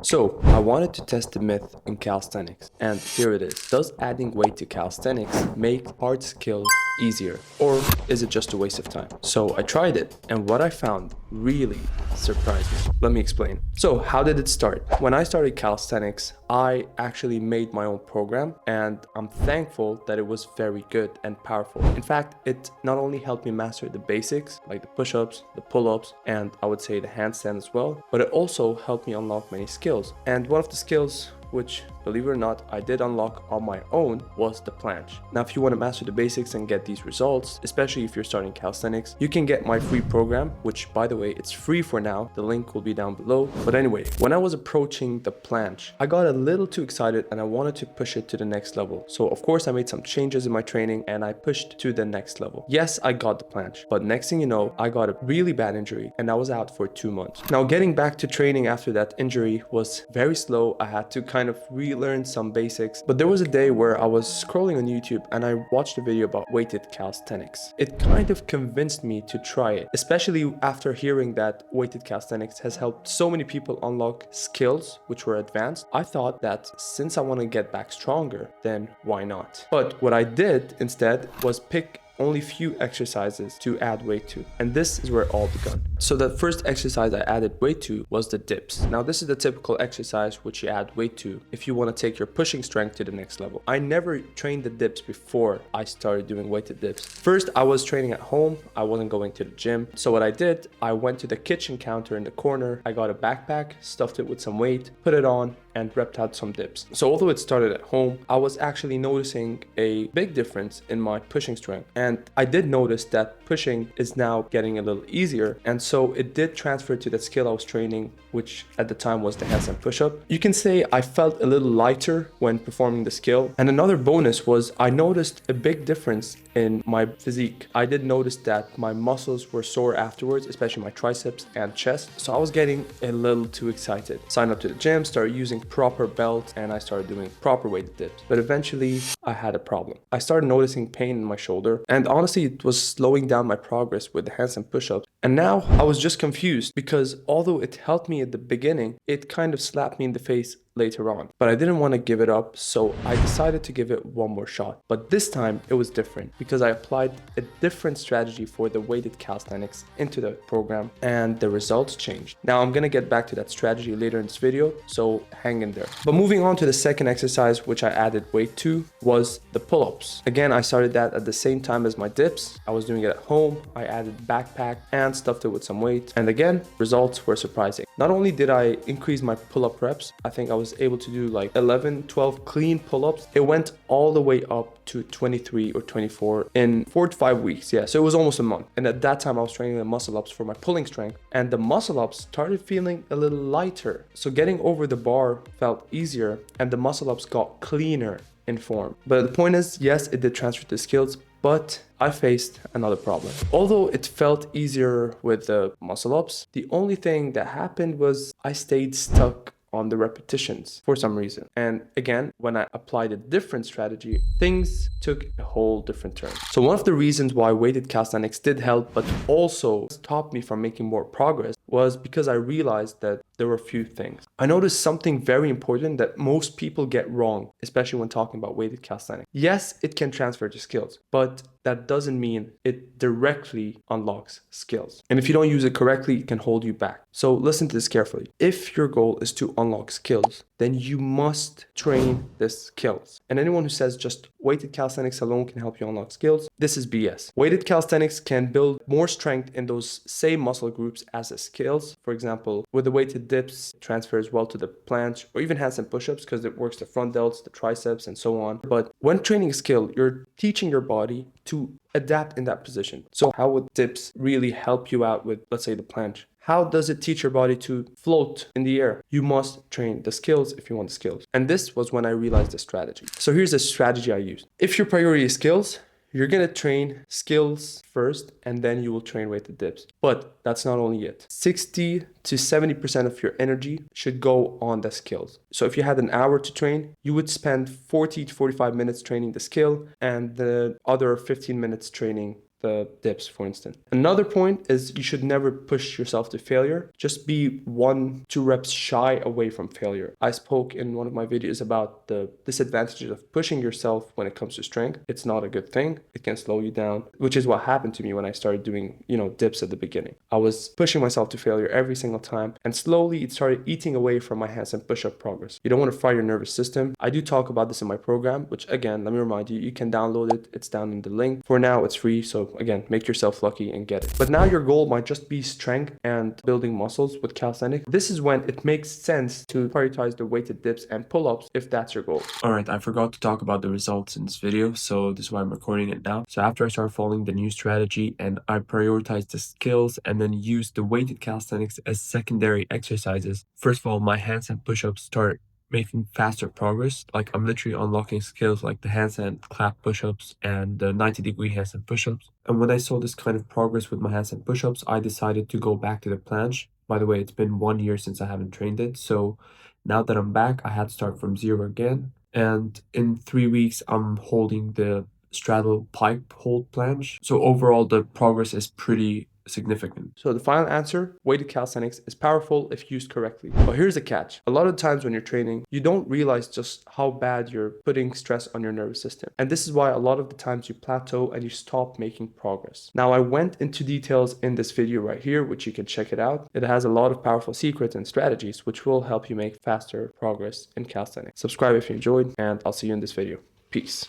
So, I wanted to test the myth in calisthenics, and here it is. Does adding weight to calisthenics make hard skills easier, or is it just a waste of time? So, I tried it, and what I found really surprised me. Let me explain. So, how did it start? When I started calisthenics, I actually made my own program, and I'm thankful that it was very good and powerful. In fact, it not only helped me master the basics, like the push-ups, the pull-ups, and I would say the handstand as well, but it also helped me unlock many skills. And one of the skills which, believe it or not, I did unlock on my own was the planche. Now, if you want to master the basics and get these results, especially if you're starting calisthenics, you can get my free program, which, by the way, it's free for now. The link will be down below. But anyway, when I was approaching the planche, I got a little too excited and I wanted to push it to the next level. So, of course, I made some changes in my training and I pushed to the next level. Yes, I got the planche, but next thing you know, I got a really bad injury and I was out for 2 months. Now, getting back to training after that injury was very slow. I had to kind of relearn some basics, but there was a day where I was scrolling on YouTube and I watched a video about weighted calisthenics. It kind of convinced me to try it, especially after hearing that weighted calisthenics has helped so many people unlock skills which were advanced. I thought that since I want to get back stronger, then why not? But what I did instead was pick only few exercises to add weight to, and this is where it all began. So the first exercise I added weight to was the dips. Now this is the typical exercise which you add weight to if you want to take your pushing strength to the next level. I never trained the dips before I started doing weighted dips. First, I was training at home. I wasn't going to the gym. So what I did, I went to the kitchen counter in the corner. I got a backpack, stuffed it with some weight, put it on, and repped out some dips. So although it started at home, I was actually noticing a big difference in my pushing strength. And I did notice that pushing is now getting a little easier. And so it did transfer to that skill I was training, which at the time was the handstand push-up. You can say I felt a little lighter when performing the skill. And another bonus was I noticed a big difference in my physique. I did notice that my muscles were sore afterwards, especially my triceps and chest. So I was getting a little too excited. Signed up to the gym, started using proper belts, and I started doing proper weighted dips. But eventually I had a problem. I started noticing pain in my shoulder, and honestly it was slowing down my progress with the handstand push-ups. And now I was just confused because although it helped me at the beginning, it kind of slapped me in the face later on. But I didn't want to give it up, so I decided to give it one more shot. But this time it was different because I applied a different strategy for the weighted calisthenics into the program, and the results changed. Now I'm gonna get back to that strategy later in this video, so hang in there. But moving on to the second exercise which I added weight to was the pull-ups. Again, I started that at the same time as my dips. I was doing it at home. I added backpack and stuffed it with some weight, and again, results were surprising. Not only did I increase my pull-up reps, I think I was able to do like 11, 12 clean pull-ups. It went all the way up to 23 or 24 in 4 to 5 weeks. Yeah, so it was almost a month. And at that time I was training the muscle ups for my pulling strength, and the muscle ups started feeling a little lighter. So getting over the bar felt easier and the muscle ups got cleaner in form. But the point is, yes, it did transfer to skills, but I faced another problem. Although it felt easier with the muscle ups, the only thing that happened was I stayed stuck on the repetitions for some reason. And again, when I applied a different strategy, things took a whole different turn. So one of the reasons why weighted calisthenics did help, but also stopped me from making more progress, was because I realized that there were a few things. I noticed something very important that most people get wrong, especially when talking about weighted calisthenics. Yes, it can transfer to skills, but that doesn't mean it directly unlocks skills. And if you don't use it correctly, it can hold you back. So listen to this carefully. If your goal is to unlock skills, then you must train the skills. And anyone who says just weighted calisthenics alone can help you unlock skills, this is BS. Weighted calisthenics can build more strength in those same muscle groups as the skills. For example, with the weighted dips, it transfers well to the planche or even handstand push-ups because it works the front delts, the triceps, and so on. But when training a skill, you're teaching your body to adapt in that position. So how would dips really help you out with, let's say, the planche? How does it teach your body to float in the air? You must train the skills if you want the skills. And this was when I realized the strategy. So here's the strategy I used. If your priority is skills, you're gonna train skills first, and then you will train weighted dips. But that's not only it. 60 to 70% of your energy should go on the skills. So if you had an hour to train, you would spend 40 to 45 minutes training the skill and the other 15 minutes training the dips, for instance. Another point is you should never push yourself to failure. Just be 1-2 reps shy away from failure. I spoke in one of my videos about the disadvantages of pushing yourself when it comes to strength. It's not a good thing. It can slow you down, which is what happened to me when I started doing, dips at the beginning. I was pushing myself to failure every single time, and slowly it started eating away from my handstand push-up progress. You don't want to fire your nervous system. I do talk about this in my program, which again, let me remind you, you can download it. It's down in the link. For now, it's free. So again, make yourself lucky and get it. But now your goal might just be strength and building muscles with calisthenics. This is when it makes sense to prioritize the weighted dips and pull-ups if that's your goal. All right, I forgot to talk about the results in this video, so this is why I'm recording it now. So after I started following the new strategy and I prioritized the skills and then used the weighted calisthenics as secondary exercises, first of all, my handstand push-ups start making faster progress. Like I'm literally unlocking skills like the handstand clap push-ups and the 90-degree handstand push-ups. And when I saw this kind of progress with my handstand push-ups, I decided to go back to the planche. By the way, it's been 1 year since I haven't trained it. So now that I'm back, I had to start from zero again. And in 3 weeks, I'm holding the straddle pipe hold planche. So overall, the progress is pretty significant. So the final answer, weighted calisthenics is powerful if used correctly. But here's a catch. A lot of times when you're training, you don't realize just how bad you're putting stress on your nervous system. And this is why a lot of the times you plateau and you stop making progress. Now, I went into details in this video right here, which you can check it out. It has a lot of powerful secrets and strategies, which will help you make faster progress in calisthenics. Subscribe if you enjoyed, and I'll see you in this video. Peace.